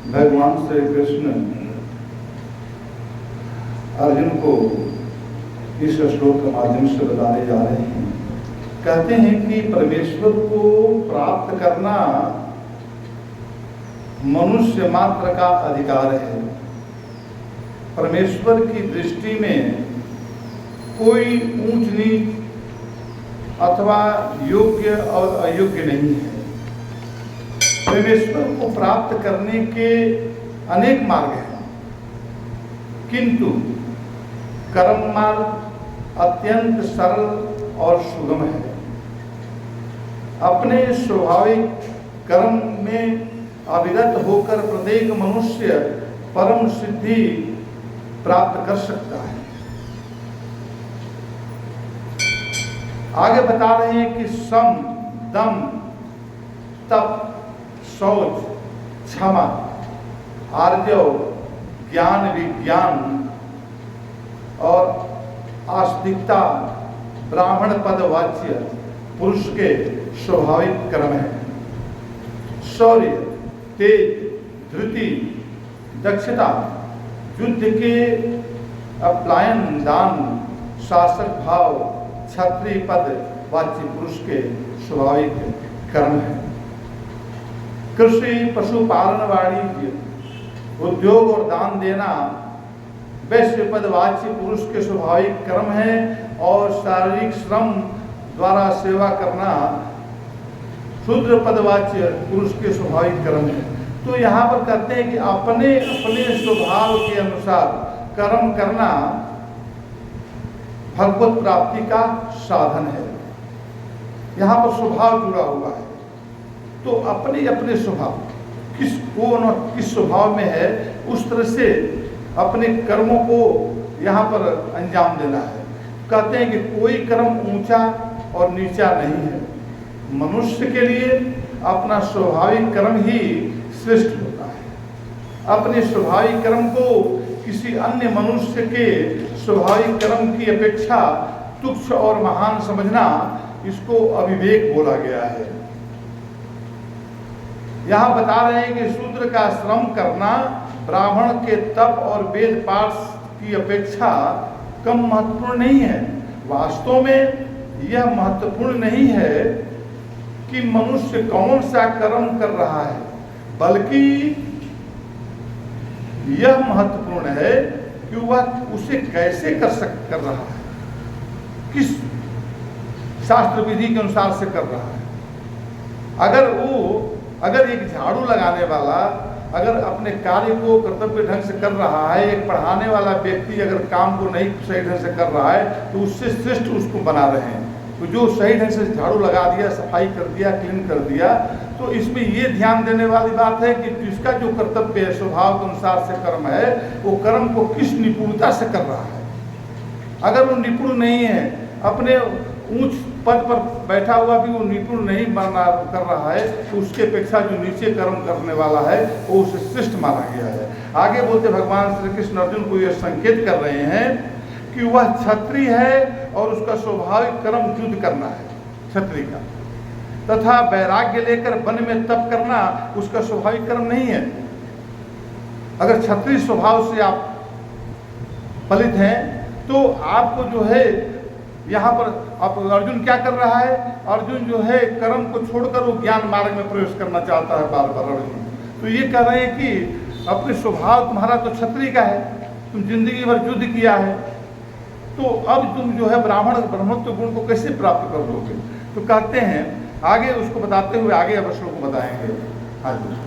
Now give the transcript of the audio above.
भगवान श्री कृष्ण अर्जुन को इस श्लोक के माध्यम से बताने जा रहे हैं। कहते हैं कि परमेश्वर को प्राप्त करना मनुष्य मात्र का अधिकार है। परमेश्वर की दृष्टि में कोई ऊंच नीच अथवा योग्य और अयोग्य नहीं है। परमेश्वर को प्राप्त करने के अनेक मार्ग हैं, किंतु कर्म मार्ग अत्यंत सरल और सुगम है। अपने स्वाभाविक कर्म में अविरत होकर प्रत्येक मनुष्य परम सिद्धि प्राप्त कर सकता है। आगे बता रहे हैं कि सम, दम, तप, शौच, क्षमा, आर्जव, ज्ञान विज्ञान और आस्तिकता ब्राह्मण पद वाच्य पुरुष के स्वाभाविक कर्म है। शौर्य, तेज, धृति, दक्षता, युद्ध के अपलायन, दान, शासक भाव, क्षत्रिय पद वाच्य पुरुष के स्वाभाविक कर्म है। कृषि, पशुपालन, वाणिज्य, उद्योग और दान देना वैश्य पद वाच्य पुरुष के स्वाभाविक कर्म है। और शारीरिक श्रम द्वारा सेवा करना शूद्र पदवाच्य पुरुष के स्वाभाविक कर्म है। तो यहाँ पर कहते हैं कि अपने अपने स्वभाव के अनुसार कर्म करना भगवत प्राप्ति का साधन है। यहाँ पर स्वभाव जुड़ा हुआ है। तो अपने अपने स्वभाव किस कौन और किस स्वभाव में है, उस तरह से अपने कर्मों को यहाँ पर अंजाम देना है। कहते हैं कि कोई कर्म ऊंचा और नीचा नहीं है। मनुष्य के लिए अपना स्वाभाविक कर्म ही श्रेष्ठ होता है। अपने स्वाभाविक कर्म को किसी अन्य मनुष्य के स्वाभाविक कर्म की अपेक्षा तुच्छ और महान समझना, इसको अविवेक बोला गया है। यहाँ बता रहे हैं कि शूद्र का श्रम करना ब्राह्मण के तप और वेद पाठ की अपेक्षा कम महत्वपूर्ण नहीं है। वास्तव में यह महत्वपूर्ण नहीं है कि मनुष्य कौन सा कर्म कर रहा है, बल्कि यह महत्वपूर्ण है कि वह उसे कैसे कर रहा है, किस शास्त्र विधि के अनुसार से कर रहा है। अगर एक झाड़ू लगाने वाला अगर अपने कार्य को कर्तव्य ढंग से कर रहा है, एक पढ़ाने वाला व्यक्ति अगर काम को नहीं सही ढंग से कर रहा है, तो उससे श्रेष्ठ उसको बना रहे हैं। तो जो सही ढंग से झाड़ू लगा दिया, सफाई कर दिया, क्लीन कर दिया, तो इसमें ये ध्यान देने वाली बात है कि जिसका जो कर्तव्य है, स्वभाव के अनुसार से कर्म है, वो कर्म को किस निपुणता से कर रहा है। अगर वो निपुण नहीं है, अपने ऊंच पद पर बैठा हुआ भी वो निपुण नहीं कर रहा है, तो उसके अपेक्षा जो नीचे कर्म करने वाला है वो उसे श्रेष्ठ माना गया है। आगे बोलते भगवान श्री कृष्ण अर्जुन को यह संकेत कर रहे हैं कि वह क्षत्रिय है और उसका स्वाभाविक कर्म युद्ध करना है क्षत्रिय का, तथा वैराग्य लेकर वन में तप करना उसका स्वाभाविक कर्म नहीं है। अगर क्षत्रिय स्वभाव से आप फलित हैं, तो आपको जो है यहाँ पर अर्जुन क्या कर रहा है, अर्जुन जो है कर्म को छोड़कर वो ज्ञान मार्ग में प्रवेश करना चाहता है बार बार अर्जुन। तो ये कह रहे हैं कि अपने स्वभाव तुम्हारा तो क्षत्रिय का है, तुम जिंदगी भर युद्ध किया है, तो अब तुम जो है ब्रह्मत्व गुण को कैसे प्राप्त कर लोगे। तो कहते हैं आगे उसको बताते हुए आगे अब श्लोक को बताएंगे। हाँ जी।